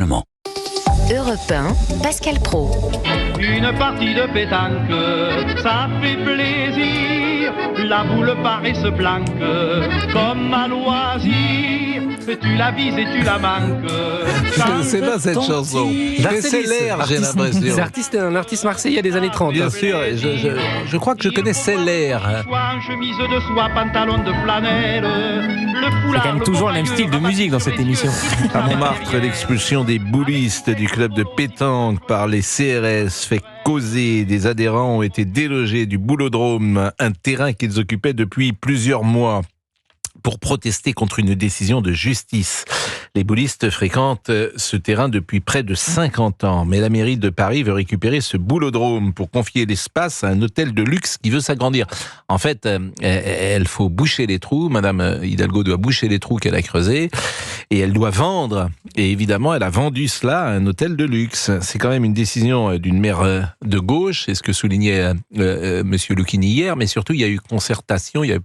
Europe 1, Pascal Praud. Une partie de pétanque, ça fait plaisir. La boule part et se planque, comme à loisir. Tu la vises et tu la manques. Je ne sais pas cette chanson. Mais c'est l'air, j'ai l'impression. C'est un artiste marseillais des années 30. Bien sûr, je crois que je connaissais l'air. Soit chemise de soie, pantalon de flanelle. C'est quand même toujours le même style de musique dans cette émission. À Montmartre, l'expulsion des boulistes du club de pétanque par les CRS fait causer. Des adhérents ont été délogés du Boulodrome, un terrain qu'ils occupaient depuis plusieurs mois, pour protester contre une décision de justice. Les boulistes fréquentent ce terrain depuis près de 50 ans, mais la mairie de Paris veut récupérer ce boulodrome pour confier l'espace à un hôtel de luxe qui veut s'agrandir. En fait, elle faut boucher les trous, Madame Hidalgo doit boucher les trous qu'elle a creusés, et elle doit vendre. Et évidemment, elle a vendu cela à un hôtel de luxe. C'est quand même une décision d'une maire de gauche, c'est ce que soulignait Monsieur Lucchini hier, mais surtout il y a eu concertation, il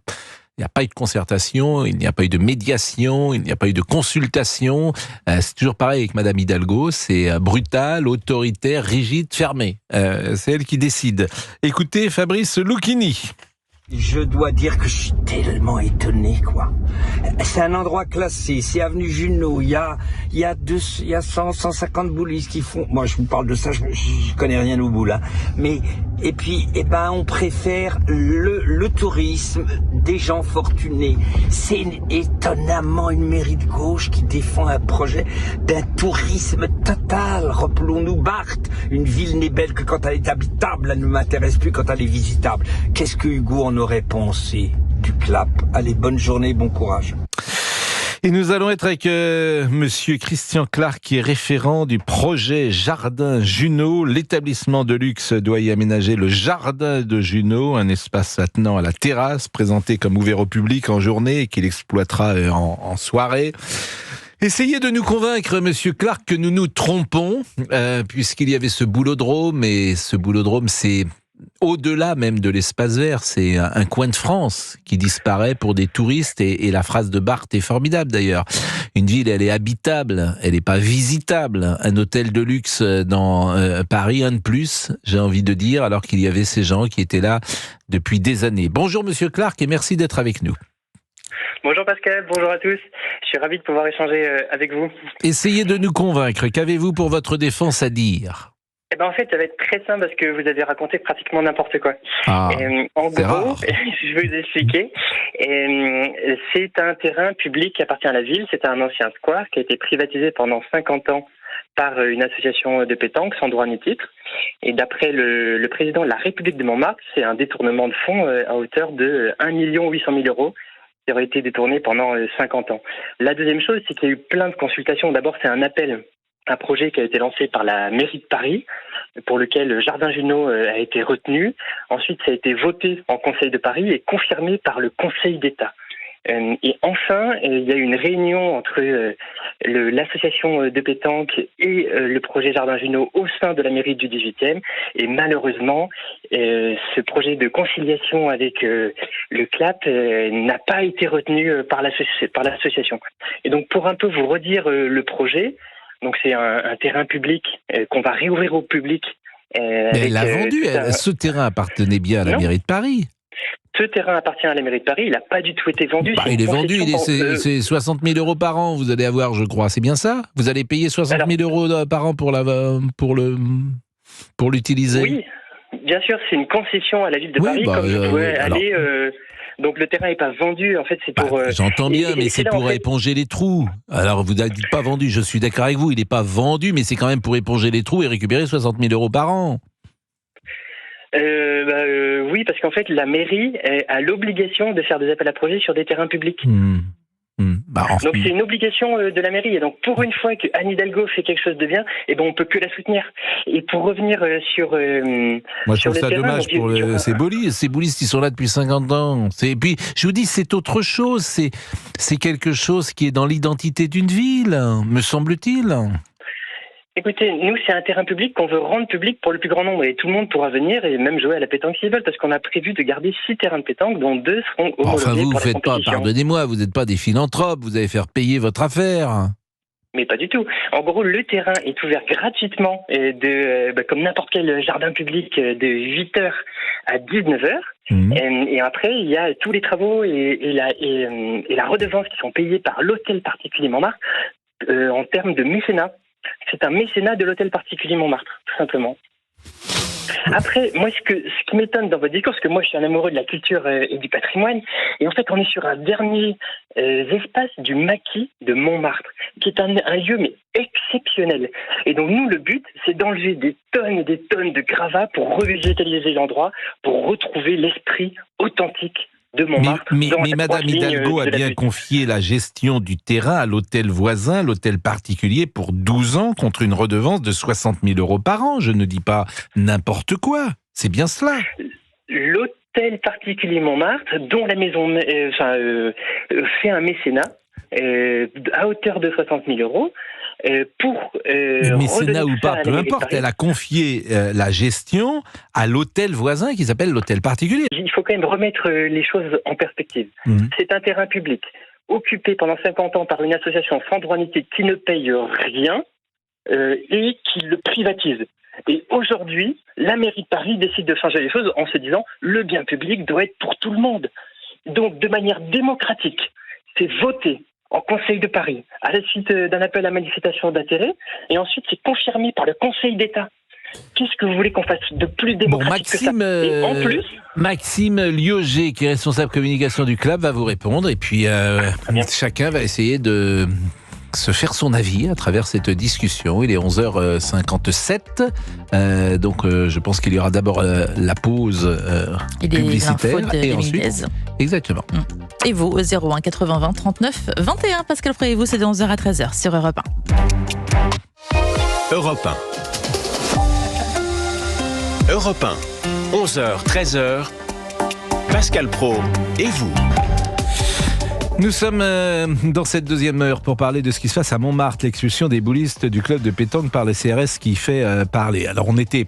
n'y a pas eu de concertation, il n'y a pas eu de médiation, il n'y a pas eu de consultation. C'est toujours pareil avec Madame Hidalgo, c'est brutal, autoritaire, rigide, fermé. C'est elle qui décide. Écoutez Fabrice Lucchini. Je dois dire que je suis tellement étonné, quoi. C'est un endroit classé, c'est avenue Junot, il y a 150 boulistes qui font... Moi, je vous parle de ça, je connais rien au bout, là. Mais, et puis, on préfère le tourisme des gens fortunés. C'est étonnamment une mairie de gauche qui défend un projet d'un tourisme total. Rappelons-nous Barthes, une ville n'est belle que quand elle est habitable, elle ne m'intéresse plus quand elle est visitable. Qu'est-ce que Hugo en aurait pensé du clap? Allez, bonne journée, bon courage. Et nous allons être avec Monsieur Christian Clark, qui est référent du projet Jardin Junot. L'établissement de luxe doit y aménager le Jardin de Junot, un espace attenant à la terrasse, présenté comme ouvert au public en journée et qu'il exploitera en soirée. Essayez de nous convaincre, Monsieur Clark, que nous nous trompons, puisqu'il y avait ce boulodrome, et ce boulodrome, c'est au-delà même de l'espace vert, c'est un coin de France qui disparaît pour des touristes, et la phrase de Barthes est formidable d'ailleurs. Une ville, elle est habitable, elle n'est pas visitable. Un hôtel de luxe dans Paris, un de plus, j'ai envie de dire, alors qu'il y avait ces gens qui étaient là depuis des années. Bonjour Monsieur Clark et merci d'être avec nous. Bonjour Pascal, bonjour à tous. Je suis ravi de pouvoir échanger avec vous. Essayez de nous convaincre. Qu'avez-vous pour votre défense à dire ? En fait, ça va être très simple parce que vous avez raconté pratiquement n'importe quoi. En gros, rare. je vais vous expliquer. C'est un terrain public qui appartient à la ville. C'est un ancien square qui a été privatisé pendant 50 ans par une association de pétanque sans droit ni titre. Et d'après le président de la République de Montmartre, c'est un détournement de fonds à hauteur de 1 800 000 euros qui aurait été détourné pendant 50 ans. La deuxième chose, c'est qu'il y a eu plein de consultations. D'abord, c'est un projet qui a été lancé par la mairie de Paris, pour lequel le Jardin Junot a été retenu. Ensuite, ça a été voté en Conseil de Paris et confirmé par le Conseil d'État. Et enfin, il y a eu une réunion entre l'association de pétanque et le projet Jardin Junot au sein de la mairie du 18e. Et malheureusement, ce projet de conciliation avec le CLAP n'a pas été retenu par l'association. Et donc, pour un peu vous redire le projet, donc c'est un terrain public qu'on va réouvrir au public. Mais elle l'a vendu, ce terrain appartenait bien à la mairie de Paris. Ce terrain appartient à la mairie de Paris, il n'a pas du tout été vendu. Il est vendu, c'est 60 000 euros par an, vous allez avoir, je crois, c'est bien ça? Vous allez payer 60 000 euros par an pour l'utiliser? Oui, bien sûr, c'est une concession à la ville de Paris, comme vous pouvez aller... Donc le terrain n'est pas vendu, en fait c'est pour... J'entends bien, mais c'est pour éponger les trous. Alors vous ne dites pas vendu, je suis d'accord avec vous, il n'est pas vendu, mais c'est quand même pour éponger les trous et récupérer 60 000 euros par an. Oui, parce qu'en fait la mairie a l'obligation de faire des appels à projets sur des terrains publics. Donc c'est une obligation de la mairie. Et donc pour une fois que Anne Hidalgo fait quelque chose de bien, on peut que la soutenir. Et pour revenir sur moi je trouve ça dommage pour ces boulistes qui sont là depuis 50 ans. Et puis je vous dis, c'est autre chose. C'est quelque chose qui est dans l'identité d'une ville, me semble-t-il. Écoutez, nous, c'est un terrain public qu'on veut rendre public pour le plus grand nombre. Et tout le monde pourra venir et même jouer à la pétanque s'ils veulent, parce qu'on a prévu de garder 6 terrains de pétanque, dont 2 seront homologués pour la compétition. Pardonnez-moi, vous n'êtes pas des philanthropes, vous allez faire payer votre affaire. Mais pas du tout. En gros, le terrain est ouvert gratuitement, comme n'importe quel jardin public, de 8h à 19h. Et après, il y a tous les travaux et la redevance qui sont payés par l'hôtel particulier Montmartre en termes de mécénat. C'est un mécénat de l'hôtel particulier Montmartre, tout simplement. Après, moi, ce qui m'étonne dans votre discours, parce que moi, je suis un amoureux de la culture et du patrimoine, et en fait, on est sur un dernier espace du maquis de Montmartre, qui est un lieu, mais exceptionnel. Et donc, nous, le but, c'est d'enlever des tonnes et des tonnes de gravats pour revégétaliser l'endroit, pour retrouver l'esprit authentique de Montmartre. Mais Madame Hidalgo a bien confié la gestion du terrain à l'hôtel voisin, l'hôtel particulier, pour 12 ans, contre une redevance de 60 000 € par an. Je ne dis pas n'importe quoi. C'est bien cela. L'hôtel particulier Montmartre, dont la maison fait un mécénat à hauteur de 60 000 € pour mécénat ou pas, peu importe, elle a confié la gestion à l'hôtel voisin qui s'appelle l'hôtel particulier. Il faut quand même remettre les choses en perspective. C'est un terrain public occupé pendant 50 ans par une association sans droit ni titre qui ne paye rien et qui le privatise. Et aujourd'hui, la mairie de Paris décide de changer les choses en se disant le bien public doit être pour tout le monde. Donc, de manière démocratique, c'est voté en Conseil de Paris, à la suite d'un appel à manifestation d'intérêt, et ensuite c'est confirmé par le Conseil d'État. Qu'est-ce que vous voulez qu'on fasse de plus démocratique que ça ? Et en plus, Maxime Lioger, qui est responsable communication du club, va vous répondre, et puis chacun va essayer de se faire son avis à travers cette discussion. Il est 11h57, donc je pense qu'il y aura d'abord la pause publicitaire et ensuite... Exactement. Et vous, 01 80 20 39 21, Pascal Pré et vous, c'est de 11h à 13h sur Europe 1. Europe 1. Europe 1. 11h, 13h. Pascal Praud et vous. Nous sommes dans cette deuxième heure pour parler de ce qui se passe à Montmartre, l'expulsion des boulistes du club de pétanque par les CRS qui fait parler. Alors on était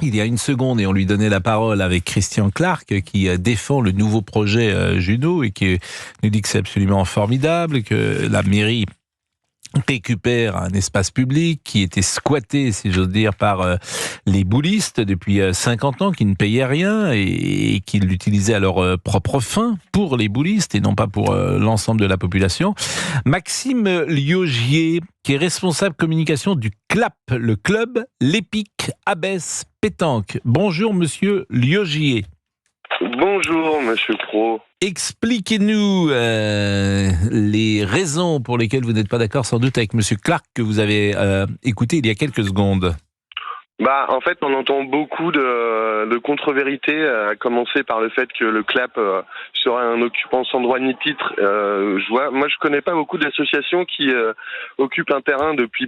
il y a une seconde et on lui donnait la parole avec Christian Clark qui défend le nouveau projet Juno et qui nous dit que c'est absolument formidable, que la mairie récupère un espace public qui était squatté, si j'ose dire, par les boulistes depuis 50 ans, qui ne payaient rien et qui l'utilisaient à leur propre fin pour les boulistes et non pas pour l'ensemble de la population. Maxime Liogier, qui est responsable communication du CLAP, le club L'Épic Abbesse Pétanque. Bonjour Monsieur Liogier. Bonjour Monsieur Praud. Expliquez-nous les raisons pour lesquelles vous n'êtes pas d'accord sans doute avec Monsieur Clark que vous avez écouté il y a quelques secondes. En fait, on entend beaucoup de contre-vérités, à commencer par le fait que le CLAP serait un occupant sans droit ni titre. Moi, je connais pas beaucoup d'associations qui occupent un terrain depuis